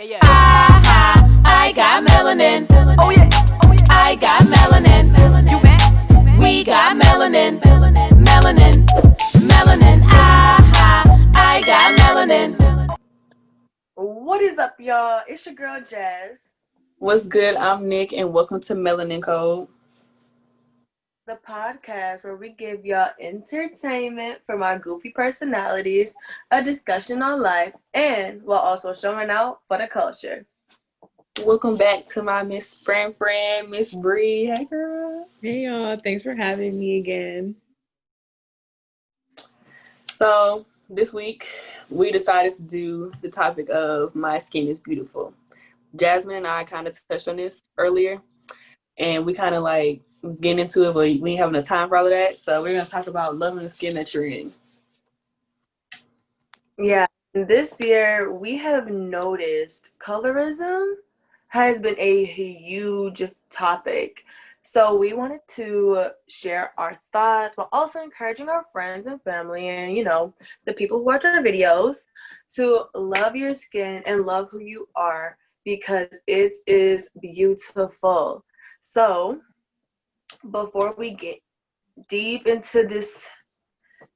yeah. I got melanin. Oh yeah. I got melanin. You mad? We got melanin. Melanin. Melanin. I got melanin. What is up, y'all? It's your girl Jazz. What's good? I'm Nick, and welcome to Melanin Code, The podcast where we give y'all entertainment from our goofy personalities, a discussion on life, and while also showing out for the culture. Welcome back to my Miss Friend, Miss Bree. Hey, girl. Hey y'all, thanks for having me again. So this week we decided to do the topic of my skin is beautiful. Jasmine and I kind of touched on this earlier, and we kind of like was getting into it, but we ain't having the time for all of that. So we're gonna talk about loving the skin that you're in. Yeah, this year we have noticed colorism has been a huge topic. So we wanted to share our thoughts while also encouraging our friends and family and, the people who watch our videos to love your skin and love who you are because it is beautiful. So before we get deep into this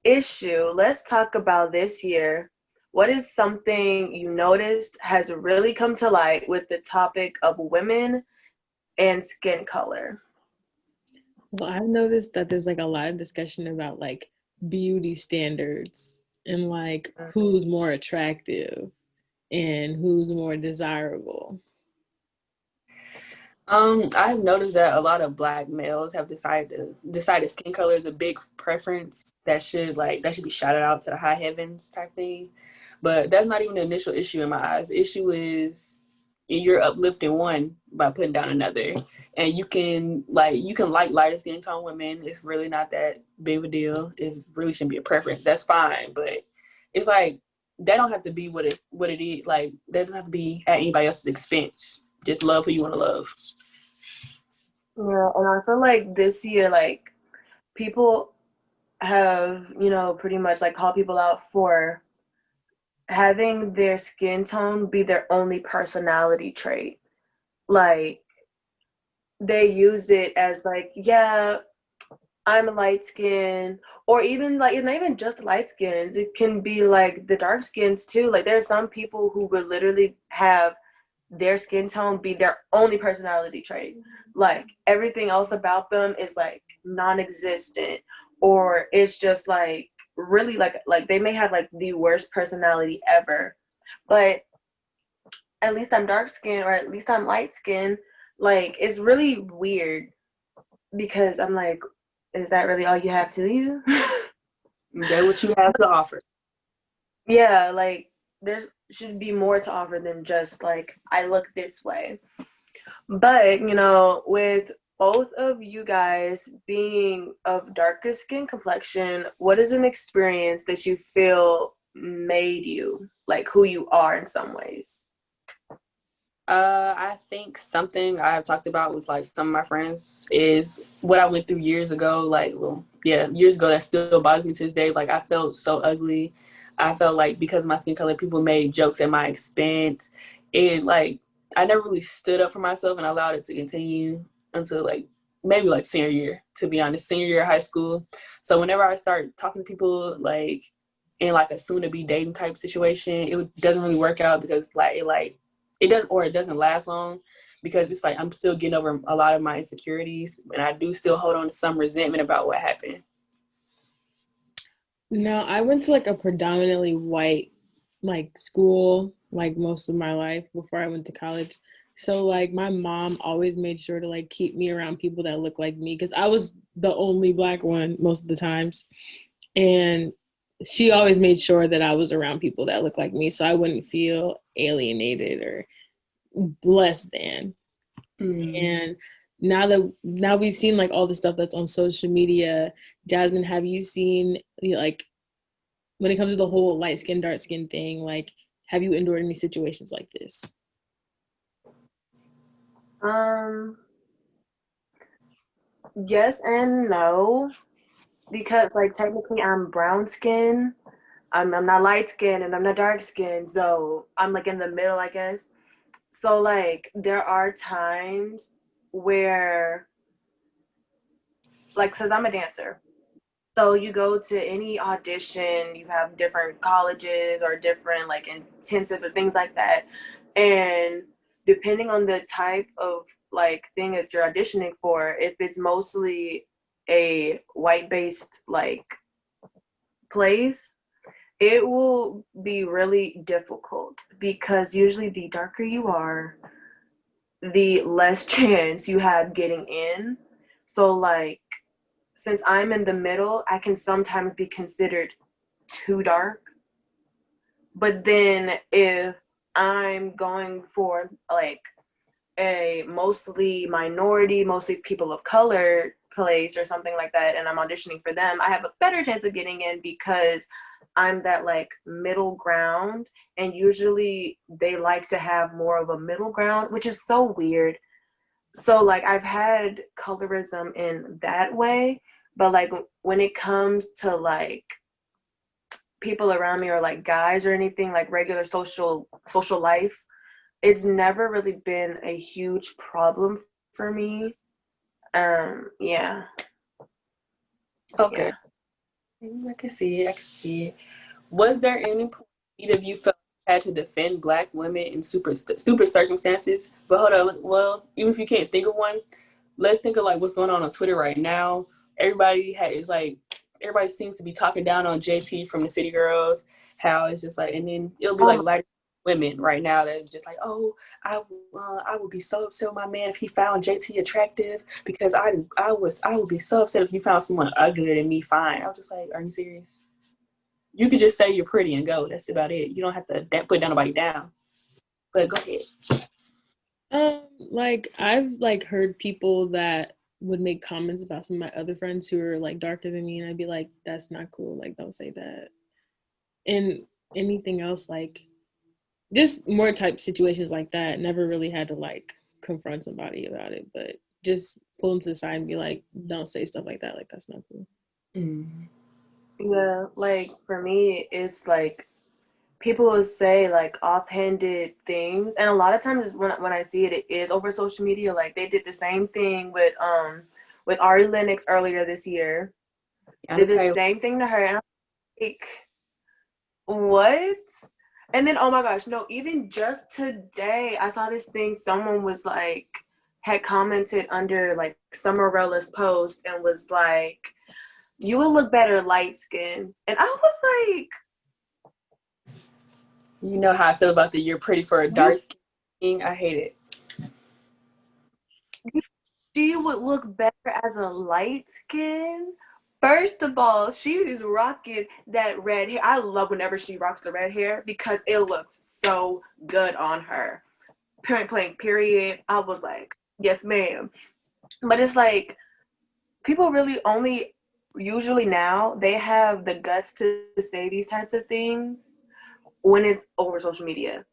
issue, let's talk about this year. What is something you noticed has really come to light with the topic of women and skin color? Well, I've noticed that there's like a lot of discussion about like beauty standards and like who's more attractive and who's more desirable. I've noticed that a lot of Black males have decided skin color is a big preference that should be shouted out to the high heavens type thing. But that's not even the initial issue in my eyes. The issue is you're uplifting one by putting down another, and you can like lighter skin tone women. It's really not that big of a deal. It really shouldn't be a preference. That's fine, but it's like that don't have to be what it is. Like that doesn't have to be at anybody else's expense. Just love who you want to love. Yeah, and I feel like this year, like, people have, pretty much like called people out for having their skin tone be their only personality trait. Like, they use it as like, yeah, I'm a light skin, or even like it's not even just light skins. It can be like the dark skins too. Like there are some people who would literally have their skin tone be their only personality trait. Like everything else about them is like non-existent, or it's just like really like they may have like the worst personality ever. But at least I'm dark skin, or at least I'm light skin. Like it's really weird because I'm like, is that really all you have to you? That's what you have to offer. Yeah, like there's should be more to offer than just like I look this way. But, with both of you guys being of darker skin complexion, what is an experience that you feel made you like who you are in some ways? I think something I've talked about with like some of my friends is what I went through years ago. Like, well, yeah, years ago that still bothers me to this day. Like, I felt so ugly. I felt like because of my skin color, people made jokes at my expense. And like, I never really stood up for myself and allowed it to continue until like maybe like senior year, to be honest, senior year of high school. So whenever I start talking to people like in like a soon to be dating type situation, it doesn't really work out because it doesn't last long because it's like I'm still getting over a lot of my insecurities and I do still hold on to some resentment about what happened. No, I went to like a predominantly white like school like most of my life before I went to college. So like my mom always made sure to like keep me around people that look like me because I was the only Black one most of the times. And she always made sure that I was around people that look like me so I wouldn't feel alienated or less than. And now we've seen like all the stuff that's on social media. Jasmine, have you seen like when it comes to the whole light skin dark skin thing, like have you endured any situations like this? Yes and no, because like technically I'm brown skin. I'm not light skin and I'm not dark skin, so I'm like in the middle, I guess. So like there are times where, like, since I'm a dancer, so you go to any audition, you have different colleges or different like intensive or things like that. And depending on the type of like thing that you're auditioning for, if it's mostly a white based like place, it will be really difficult because usually the darker you are, the less chance you have getting in. So like since I'm in the middle, I can sometimes be considered too dark. But then if I'm going for like a mostly minority, mostly people of color place or something like that, and I'm auditioning for them, I have a better chance of getting in because I'm that like middle ground. And usually they like to have more of a middle ground, which is so weird. So like I've had colorism in that way, but like when it comes to like people around me or like guys or anything like regular social life, it's never really been a huge problem for me. Yeah. Okay. Yeah. I can see it. I can see it. Was there any point either of you felt you had to defend Black women in super circumstances? But hold on. Well, even if you can't think of one, let's think of like what's going on Twitter right now. Everybody seems to be talking down on JT from the City Girls. How it's just like, and then it'll be like lighter women right now that are just like, oh, I would be so upset with my man if he found JT attractive because I would be so upset if you found someone uglier than me. Fine. I was just like, are you serious? You could just say you're pretty and go. That's about it. You don't have to put nobody down. But go ahead. Like I've like heard people that would make comments about some of my other friends who are like darker than me, and I'd be like, that's not cool. Like, don't say that. And anything else, like just more type situations like that. Never really had to like confront somebody about it, but just pull them to the side and be like, don't say stuff like that. Like, that's not cool. Yeah, like for me, it's like people will say like offhanded things, and a lot of times when I see it, it is over social media. Like they did the same thing with Ari Lennox earlier this year. Did the same thing to her, and I'm like, what? And then oh my gosh, no, even just today I saw this thing. Someone was like had commented under like Summerella's post and was like, you would look better light skin. And I was like, you know how I feel about the you're pretty for a dark skin. I hate it. She would look better as a light skin. First of all, she is rocking that red hair. I love whenever she rocks the red hair because it looks so good on her. Point blank, period. I was like, yes, ma'am. But it's like, people really only, usually now, they have the guts to say these types of things when it's over social media.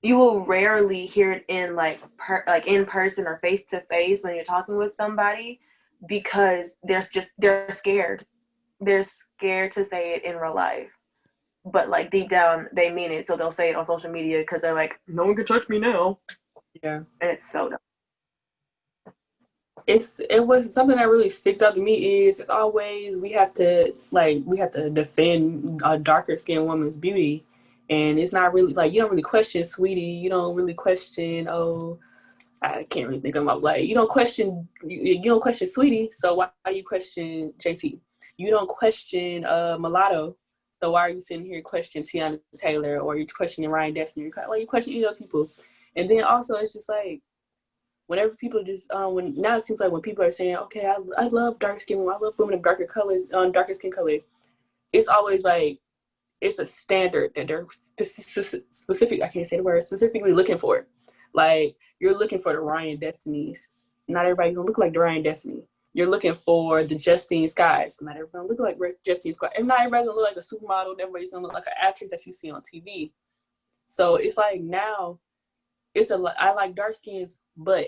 You will rarely hear it in like in person or face to face when you're talking with somebody, because they're scared. They're scared to say it in real life, but like deep down they mean it, so they'll say it on social media because they're like, no one can touch me now. Yeah, and it's so dumb. It was something that really sticks out to me is it's always we have to defend a darker skinned woman's beauty, and it's not really like you don't really question Sweetie, you don't really question I can't really think of my like you don't question Sweetie, so why you question JT? You don't question Mulatto, so why are you sitting here questioning Tiana Taylor, or you're questioning Ryan Destiny? Like you question those people, and then also it's just like. Whenever people just now it seems like when people are saying, okay, I love dark skin women, I love women of darker colors, darker skin color, it's always like it's a standard that they're specific. I can't say the word, specifically looking for. Like you're looking for the Ryan Destinies. Not everybody's gonna look like the Ryan Destiny. You're looking for the Justine Skies. Not everybody look like Justine Skies, and not everybody's gonna look like a supermodel. Everybody's gonna look like an actress that you see on TV. So it's like now, I like dark skins, but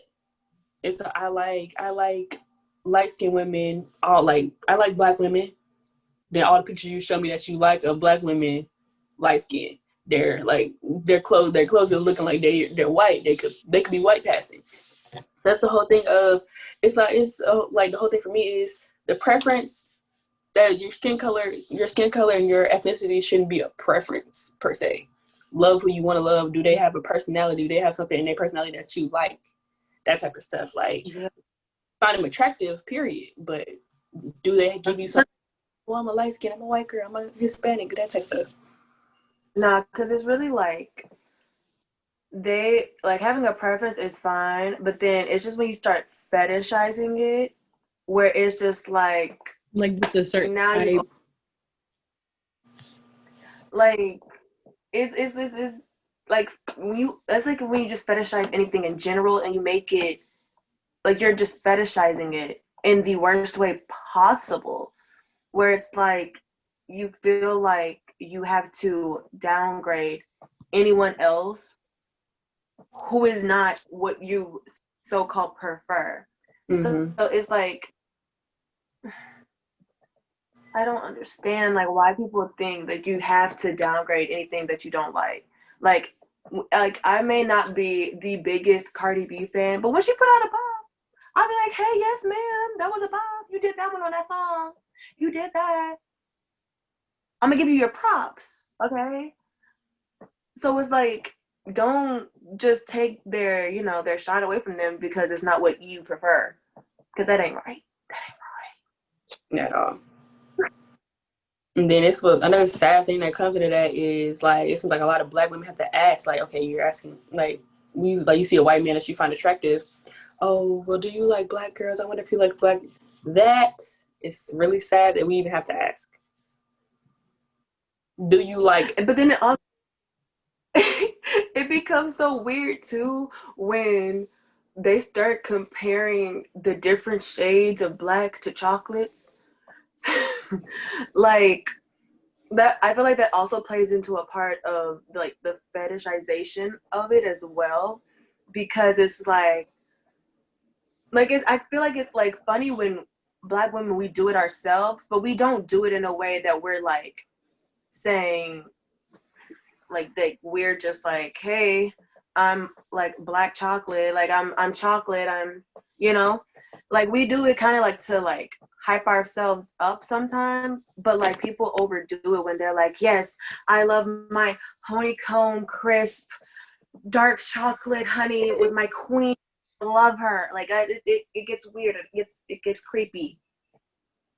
I like light skinned women. I like Black women. Then all the pictures you show me that you like of Black women, light skin. their clothes are looking like they're white. They could be white passing. That's the whole thing of it's like the whole thing for me is the preference that your skin color and your ethnicity shouldn't be a preference per se. Love who you want to love. Do they have a personality? Do they have something in their personality that you like? That type of stuff. Like, find them attractive, period. But do they give you something? Well, I'm a light skin, I'm a white girl, I'm a Hispanic, that type of stuff. Nah, because it's really like they like having a preference is fine, but then it's just when you start fetishizing it, where it's just like just a certain now type. you like it's like when you that's like when you just fetishize anything in general and you make it like you're just fetishizing it in the worst way possible, where it's like you feel like you have to downgrade anyone else who is not what you so-called prefer. Mm-hmm. So it's like I don't understand like why people think that you have to downgrade anything that you don't like. Like I may not be the biggest Cardi B fan, but when she put out a bop, I'll be like, hey, yes, ma'am, that was a bop. You did that one on that song. You did that. I'm gonna give you your props, okay? So it's like, don't just take their, their shine away from them because it's not what you prefer. Because that ain't right. At all. And then it's another sad thing that comes into that is like it seems like a lot of Black women have to ask, like, okay, you're asking you see a white man that you find attractive. Oh, well, do you like Black girls? I wonder if he likes Black. That is really sad that we even have to ask. Do you like? But then it also it becomes so weird too when they start comparing the different shades of Black to chocolates. Like that, I feel like that also plays into a part of like the fetishization of it as well, because it's like I feel like it's like funny when Black women we do it ourselves, but we don't do it in a way that we're like saying like that we're just like, hey, I'm like Black chocolate, like I'm chocolate, I'm like we do it kind of like to like hype ourselves up sometimes, but like people overdo it when they're like, yes, I love my honeycomb crisp dark chocolate honey with my queen, I love her. Like it gets weird, it gets creepy,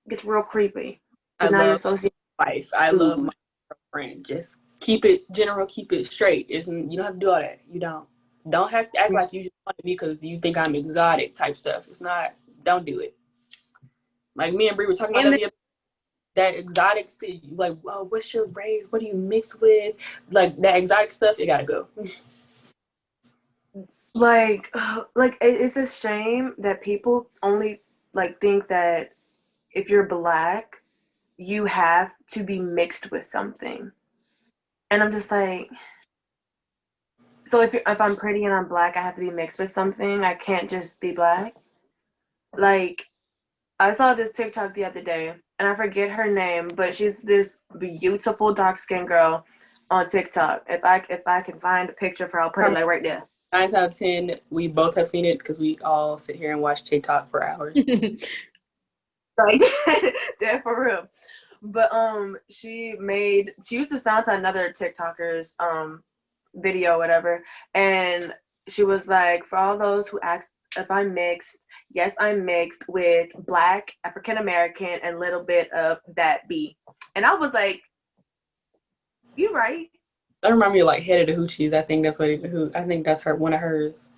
it gets real creepy. I now love you're associating life. I love my friend. Just keep it general, keep it straight. You don't have to do all that. You don't have to act like you just want to be because you think I'm exotic type stuff. It's not. Don't do it. Like me and Bree were talking about that exotic stuff. Like, oh, what's your race? What do you mix with? Like that exotic stuff, it gotta go. Like it's a shame that people only like think that if you're Black, you have to be mixed with something. And I'm just like, so if I'm pretty and I'm Black, I have to be mixed with something. I can't just be Black. Like, I saw this TikTok the other day, and I forget her name, but she's this beautiful dark-skinned girl on TikTok. If I can find a picture of her, I'll put it like right there. 9 out of 10, we both have seen it because we all sit here and watch TikTok for hours. Like, dead for real. But she used to sound to another TikToker's video, whatever, and she was like, for all those who asked if I'm mixed, yes, I'm mixed with Black, African American, and a little bit of that B. And I was like, you right. That reminds me of like Head of the Hoochies. I think that's I think that's one of hers.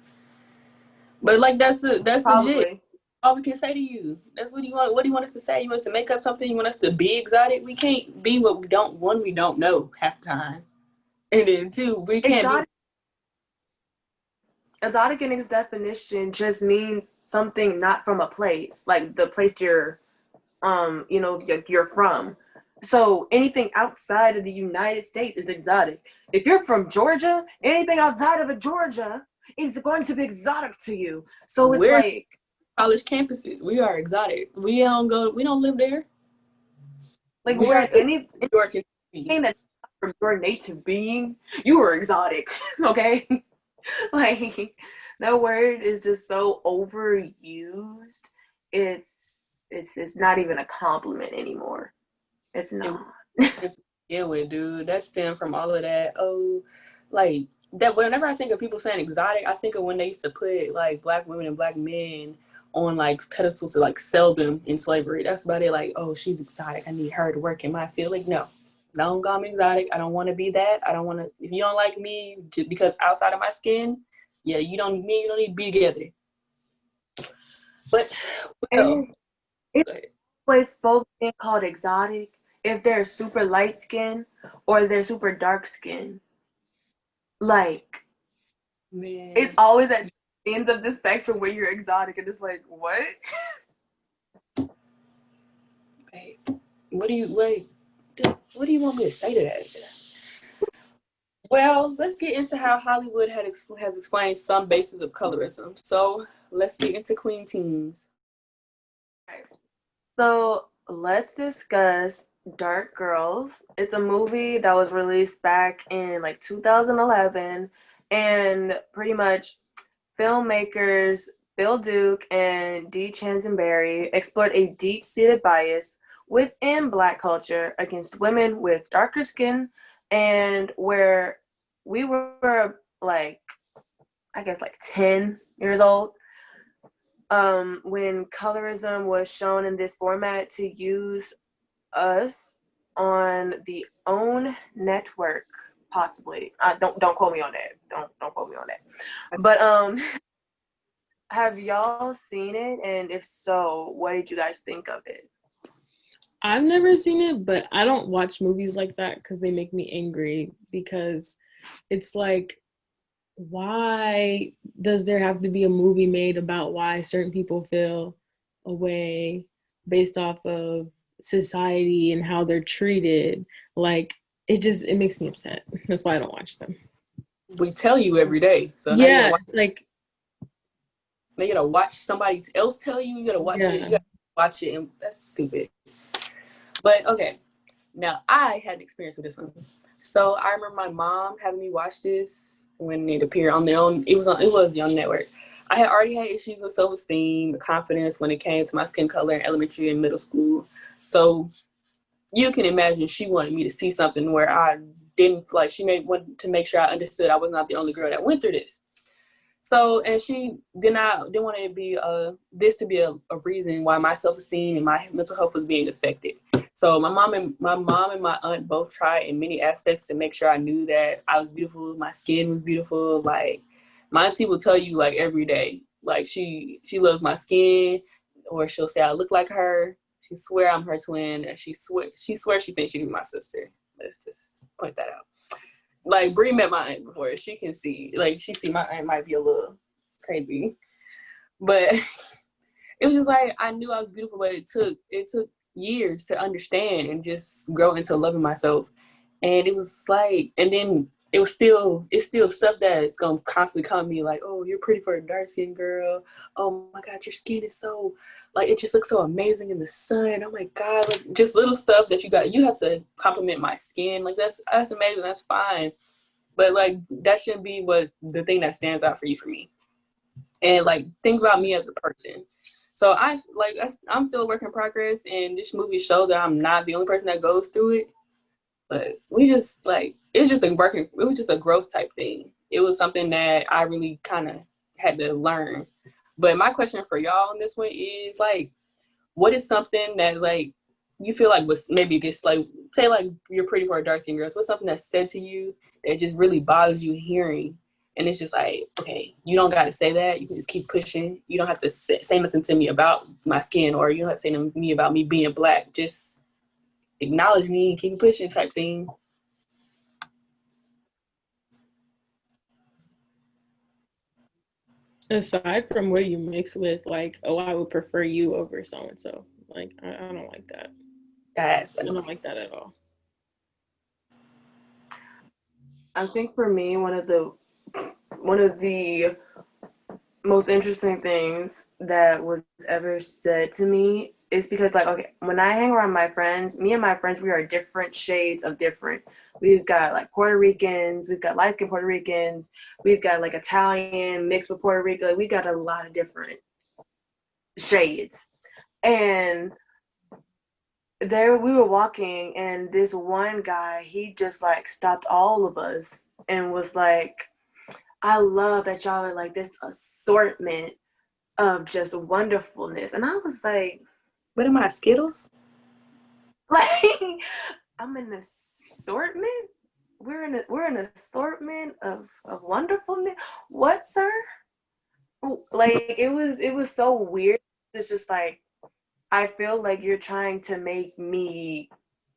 But like that's legit. All we can say to you. That's what do you want. What do you want us to say? You want us to make up something? You want us to be exotic? We can't be what we don't. One, we don't know half the time, and then two, we can't be. Exotic in its definition just means something not from a place, like the place you're from. So anything outside of the United States is exotic. If you're from Georgia, anything outside of Georgia is going to be exotic to you. So it's like college campuses. We are exotic. We don't live there. Like we're anything that from your native being, you are exotic. Okay? Like that word is just so overused. It's not even a compliment anymore. It's not. To begin with, dude, that stemmed from all of that. Oh, like that. Whenever I think of people saying exotic, I think of when they used to put like black women and black men on like pedestals to like sell them in slavery. That's about it. Like, oh, she's exotic. I need her to work in my field. Like, no, don't call me exotic. I don't want to be that. I don't want to. If you don't like me just because outside of my skin, yeah, you don't need. You don't need to be together. But well, It's both being called exotic if they're super light skin or they're super dark skin. Like, man, it's always at ends of the spectrum where you're exotic and it's like, what? Wait, what do you wait? What do you want me to say to that? Well, let's get into how Hollywood has explained some bases of colorism. So let's get into Queen Teens. So let's discuss Dark Girls. It's a movie that was released back in like 2011, and pretty much filmmakers Bill Duke and Dee Chansonberry explored a deep-seated bias within Black culture against women with darker skin, and where we were like, I guess like 10 years old, when colorism was shown in this format to use us on the OWN network, possibly. Don't quote me on that. Don't quote me on that. But have y'all seen it? And if so, what did you guys think of it? I've never seen it, but I don't watch movies like that because they make me angry, because it's like, why does there have to be a movie made about why certain people feel a way based off of society and how they're treated? Like, it makes me upset. That's why I don't watch them. We tell you every day. So now yeah, it's like, now you gotta watch somebody else tell you. You gotta watch it. You gotta watch it, and that's stupid. But okay, now I had an experience with this one. So I remember my mom having me watch this when it appeared on their own. It was the OWN network. I had already had issues with self-esteem, confidence when it came to my skin color in elementary and middle school. So you can imagine she wanted me to see something where I didn't like. She wanted to make sure I understood I was not the only girl that went through this. So, and she didn't want it to be this to be a reason why my self-esteem and my mental health was being affected. So my mom and my aunt both tried in many aspects to make sure I knew that I was beautiful, my skin was beautiful. Like, my auntie will tell you like every day, like she loves my skin, or she'll say I look like her. She swear I'm her twin, and she swears she thinks she be my sister. Let's just point that out. Like, Bree met my aunt before. She can see, like, she see my aunt might be a little crazy, but it was just like I knew I was beautiful, but it took years to understand and just grow into loving myself. And it was like, and then it's still stuff that is gonna constantly come to me like, oh, you're pretty for a dark skinned girl. Oh my God, your skin is so, like, it just looks so amazing in the sun. Oh my God, like, just little stuff that you have to compliment my skin. Like, that's amazing, that's fine. But like, that shouldn't be what the thing that stands out for me. And like, think about me as a person. So I'm still a work in progress, and this movie showed that I'm not the only person that goes through it. But we just like, it was just a growth type thing. It was something that I really kind of had to learn. But my question for y'all on this one is like, what is something that like you feel like was maybe gets like, say like you're pretty for a dark skinned girl. So what's something that's said to you that just really bothers you hearing? And it's just like, okay, you don't got to say that. You can just keep pushing. You don't have to say nothing to me about my skin, or you don't have to say to me about me being Black. Just acknowledge me and keep pushing type thing. Aside from what you mix with, like, oh, I would prefer you over so-and-so. Like, I don't like that. I don't like that at all. I think for me, one of the most interesting things that was ever said to me is because, like, okay, when I hang around my friends, me and my friends, we are different shades of different. We've got like Puerto Ricans, we've got light-skinned Puerto Ricans, we've got like Italian mixed with Puerto Rico. We got a lot of different shades. And there we were walking, and this one guy, he just like stopped all of us and was like, I love that y'all are like this assortment of just wonderfulness. And I was like, what am I, Skittles? like, I'm an assortment? We're an assortment of wonderfulness? What, sir? Like, it was so weird. It's just like, I feel like you're trying to make me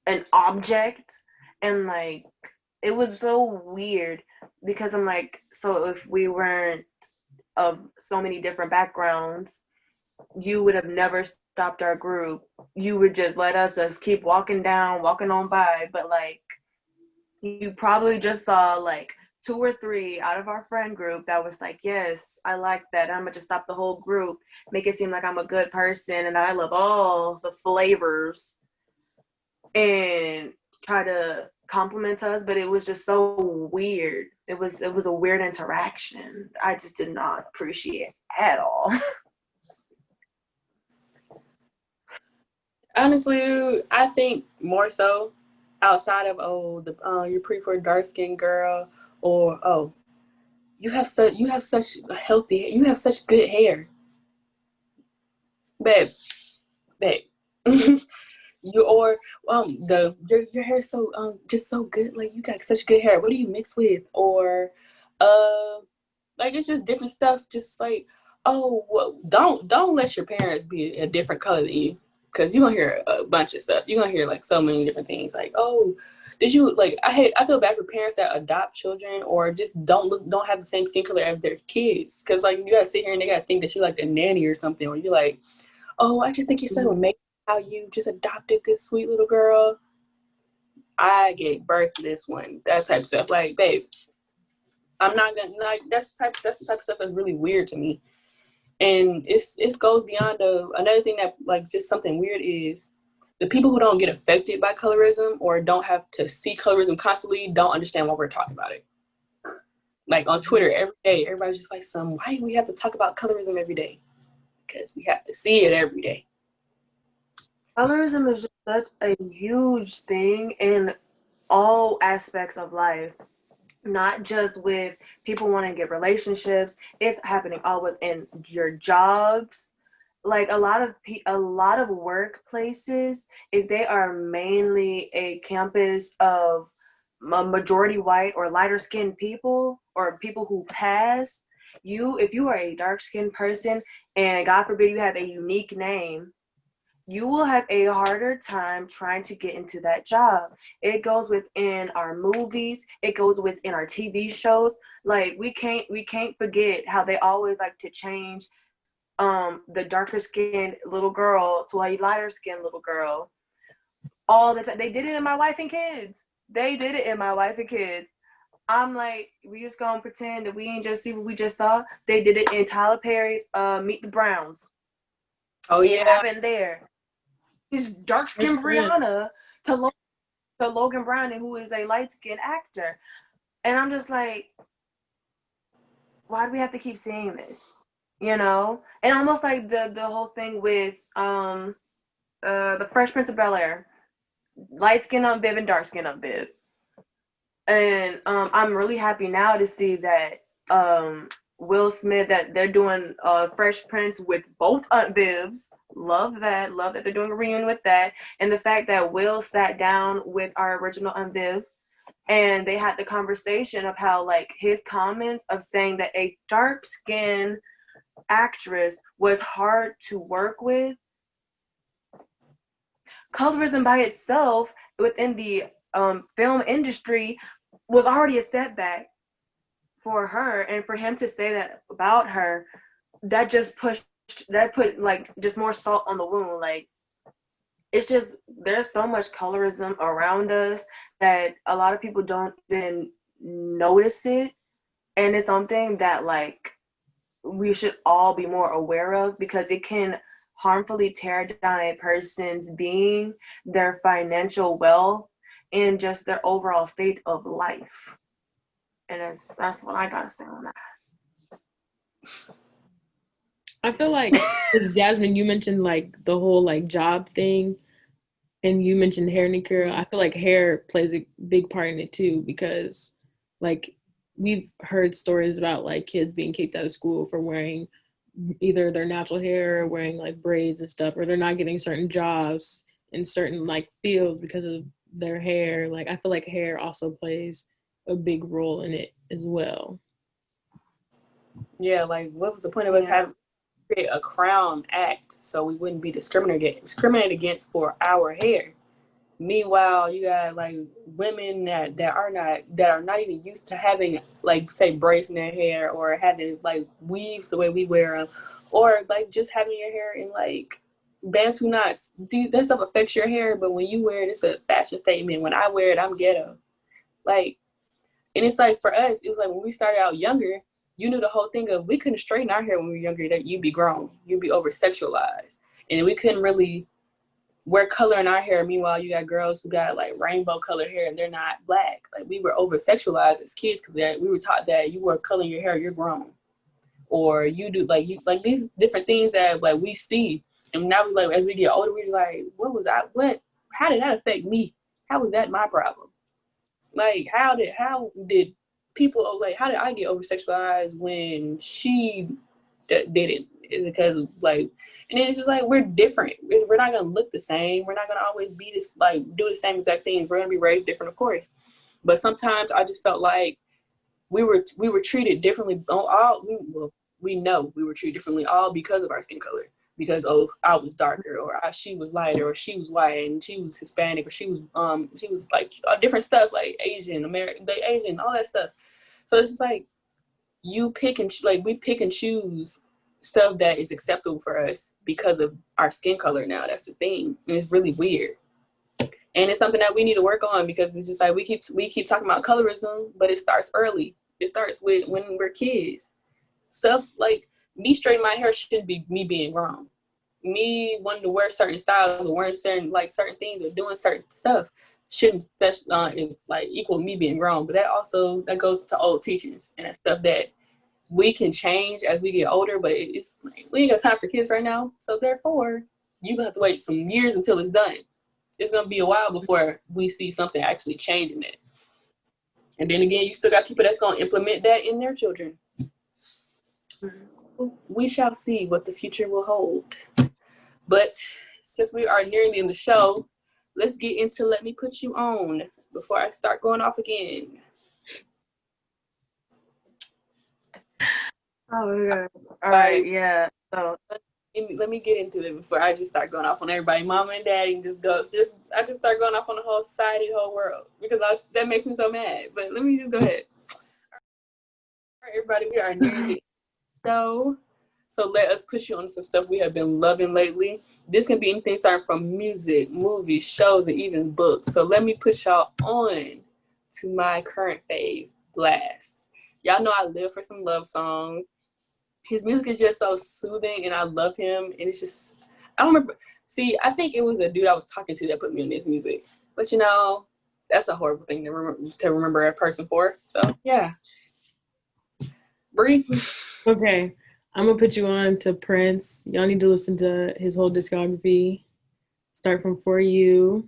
an object, and like it was so weird because I'm like, so if we weren't of so many different backgrounds, you would have never stopped our group. You would just let us just keep walking on by, but like you probably just saw like 2 or 3 out of our friend group that was like, yes, I like that. I'm gonna just stop the whole group, make it seem like I'm a good person and I love all the flavors, and try to compliment us. But it was just so weird. It was a weird interaction. I just did not appreciate at all. Honestly, dude, I think more so outside of you're pretty for a dark skinned girl, or you have such good hair, babe. Your hair is so just so good, like you got such good hair. What do you mix with? Or like it's just different stuff. Just like, oh, well, don't let your parents be a different color than you. Because you're going to hear a bunch of stuff. You're going to hear, like, so many different things. Like, oh, did you, like, I feel bad for parents that adopt children or just don't have the same skin color as their kids. Because, like, you got to sit here and they got to think that you're, like, a nanny or something. Or you're like, oh, I just think you're so amazing how you just adopted this sweet little girl. I gave birth to this one. That type of stuff. Like, babe, I'm not going to, like, that's the type of stuff that's really weird to me. And it goes beyond another thing that, like, just something weird is the people who don't get affected by colorism or don't have to see colorism constantly don't understand why we're talking about it. Like on Twitter every day, everybody's just like, why do we have to talk about colorism every day? Because we have to see it every day. Colorism is just such a huge thing in all aspects of life. Not just with people wanting to get relationships, it's happening all within your jobs. Like a lot of workplaces, if they are mainly a campus of a majority white or lighter skinned people or people who pass, if you are a dark skinned person and God forbid you have a unique name, you will have a harder time trying to get into that job. It goes within our movies. It goes within our TV shows. Like we can't forget how they always like to change the darker skinned little girl to a lighter skinned little girl all the time. They did it in My Wife and Kids. I'm like, we just gonna pretend that we ain't just see what we just saw. They did it in Tyler Perry's Meet the Browns. Oh yeah, it happened there. Is dark-skinned Brianna to Logan Browning, who is a light-skinned actor. And I'm just like, why do we have to keep seeing this? You know? And almost like the whole thing with the Fresh Prince of Bel-Air. Light-skinned Aunt Viv and dark-skinned Aunt Viv. And I'm really happy now to see that Will Smith, that they're doing Fresh Prince with both Aunt Vivs. Love that they're doing a reunion with that. And the fact that Will sat down with our original Aunt Viv and they had the conversation of how, like, his comments of saying that a dark-skinned actress was hard to work with. Colorism by itself within the film industry was already a setback for her, and for him to say that about her, that put like just more salt on the wound. Like, it's just, there's so much colorism around us that a lot of people don't even notice it, and it's something that like we should all be more aware of, because it can harmfully tear down a person's being, their financial wealth, in just their overall state of life. And that's what I gotta say on that. I feel like, 'cause Jasmine, you mentioned like the whole like job thing, and you mentioned hair, Nikira. I feel like hair plays a big part in it too, because like we've heard stories about like kids being kicked out of school for wearing either their natural hair or wearing like braids and stuff, or they're not getting certain jobs in certain like fields because of their hair. Like I feel like hair also plays a big role in it as well. Yeah, like what was the point of us having to create a crown act so we wouldn't be discriminated against for our hair? Meanwhile, you got like women that are not even used to having like say braids in their hair or having like weaves the way we wear them, or like just having your hair in like bantu knots. That stuff affects your hair, but when you wear it, it's a fashion statement. When I wear it, I'm ghetto. Like, and it's like for us, it was like when we started out younger, you knew the whole thing of we couldn't straighten our hair when we were younger, that you'd be grown, you'd be over sexualized, and we couldn't really wear color in our hair. Meanwhile, you got girls who got like rainbow colored hair and they're not black. Like we were over sexualized as kids because we were taught that you wear color in your hair, you're grown, or you do like these different things that like we see. And now we like as we get older, we're like, how did that affect me? How was that my problem? Like how did people like how did I get over sexualized when she didn't? Is it because like, and then it's just like we're different. We're not gonna look the same. We're not gonna always be this like do the same exact things. We're gonna be raised different, of course. But sometimes I just felt like we were treated differently. We know we were treated differently all because of our skin color. Because I was darker, or she was lighter, or she was white, and she was Hispanic, or she was like different stuff like Asian, American, Asian, all that stuff. So it's just like we pick and choose stuff that is acceptable for us because of our skin color now. That's the thing, and it's really weird. And it's something that we need to work on because it's just like we keep talking about colorism, but it starts early. It starts with when we're kids. Stuff like me straightening my hair shouldn't be me being grown. Me wanting to wear certain styles or wearing certain things or doing certain stuff shouldn't equal me being grown. But that goes to old teachings, and that stuff that we can change as we get older. But it's like, we ain't got time for kids right now. So therefore, you're gonna have to wait some years until it's done. It's gonna be a while before we see something actually changing it. And then again, you still got people that's gonna implement that in their children. We shall see what the future will hold. But since we are nearing the end of the show, let's get into Let Me Put You On before I start going off again. Oh my God. All right, yeah. So let me get into it before I just start going off on everybody. Mama and daddy I just start going off on the whole society, the whole world, because that makes me so mad. But let me just go ahead. All right, everybody, we are nearing the So let us push you on some stuff we have been loving lately. This can be anything starting from music, movies, shows, and even books. So let me push y'all on to my current fave, Blast. Y'all know I live for some love songs. His music is just so soothing, and I love him. And it's just, I don't remember. See, I think it was a dude I was talking to that put me on this music. But that's a horrible thing to remember a person for. So yeah. Bree. Okay, I'm gonna put you on to Prince. Y'all need to listen to his whole discography. Start from For You.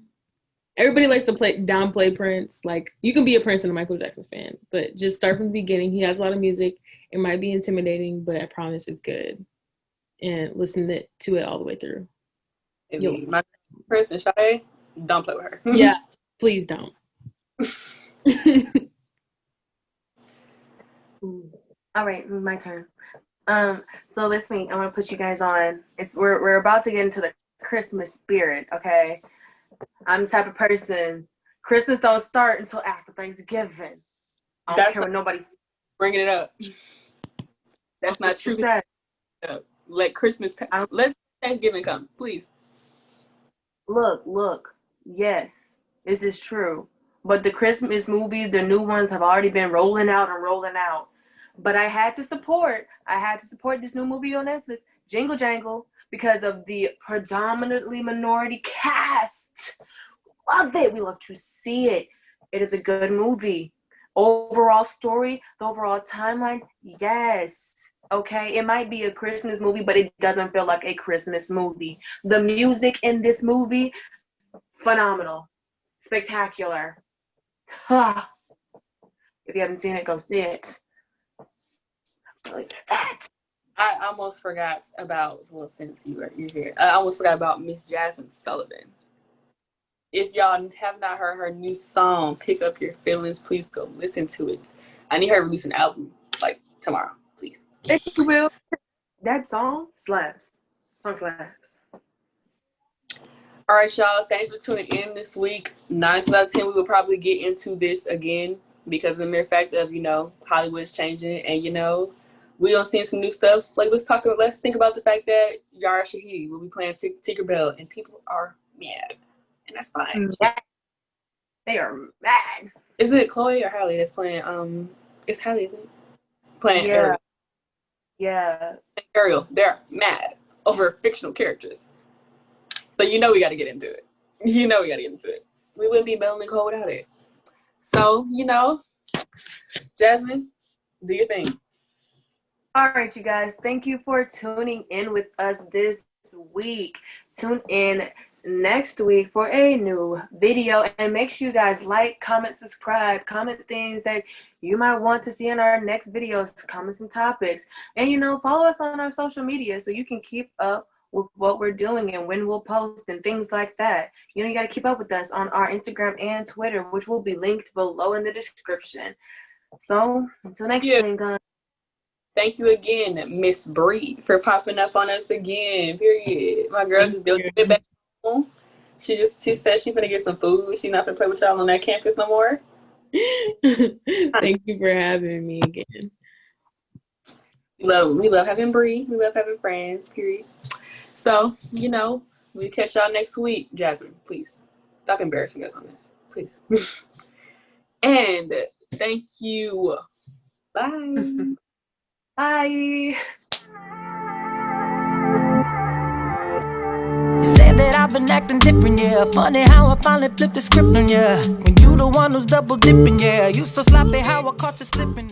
Everybody likes to downplay Prince. Like, you can be a Prince and a Michael Jackson fan, but just start from the beginning. He has a lot of music. It might be intimidating, but I promise it's good. And listen to it all the way through. My Prince and Sade, don't play with her. Yeah, please don't. all right, my turn. So this week I'm gonna put you guys on. We're about to get into the Christmas spirit, okay? I'm the type of person, Christmas don't start until after Thanksgiving. I don't care what nobody's bringing it up. That's not true. Let Thanksgiving come, please. Look. Yes, this is true. But the Christmas movies, the new ones have already been rolling out. But I had to support this new movie on Netflix, Jingle Jangle, because of the predominantly minority cast. love it. We love to see it. It is a good movie. Overall story, the overall timeline, yes. Okay, it might be a Christmas movie, but it doesn't feel like a Christmas movie. The music in this movie, phenomenal, spectacular. If you haven't seen it, go see it. Like that. I almost forgot about, well, since you're here, I almost forgot about Miss Jasmine Sullivan. If y'all have not heard her new song, Pick Up Your Feelings, please go listen to it. I need her to release an album, like, tomorrow, please. It will. That song slaps. Song slaps. All right, y'all. Thanks for tuning in this week. 9 out of 10, we will probably get into this again because of the mere fact of, Hollywood's changing and, we don't see some new stuff. Like, let's think about the fact that Yara Shahidi will be playing Tinkerbell and people are mad. And that's fine. They are mad. Is it Chloe or Halle that's playing? It's Halle, isn't it? Playing Ariel. Yeah. Ariel, they're mad over fictional characters. So we got to get into it. We got to get into it. We wouldn't be Melanin Cole without it. So, Jasmine, do your thing. All right, you guys. Thank you for tuning in with us this week. Tune in next week for a new video, and make sure you guys like, comment, subscribe, comment things that you might want to see in our next videos, comment some topics, and follow us on our social media so you can keep up with what we're doing and when we'll post and things like that. You got to keep up with us on our Instagram and Twitter, which will be linked below in the description. So until next time, guys. Thank you again, Miss Bree, for popping up on us again. Period. My girl just did it back home. She said she's gonna get some food. She's not gonna play with y'all on that campus no more. Thank you for having me again. We love having Bree. We love having friends. Period. So we'll catch y'all next week. Jasmine, please stop embarrassing us on this, please. And thank you. Bye. Bye. You said that I've been acting different, yeah. Funny how I finally flipped the script on ya. When you the one who's double dipping, yeah. You so sloppy how I caught you slipping.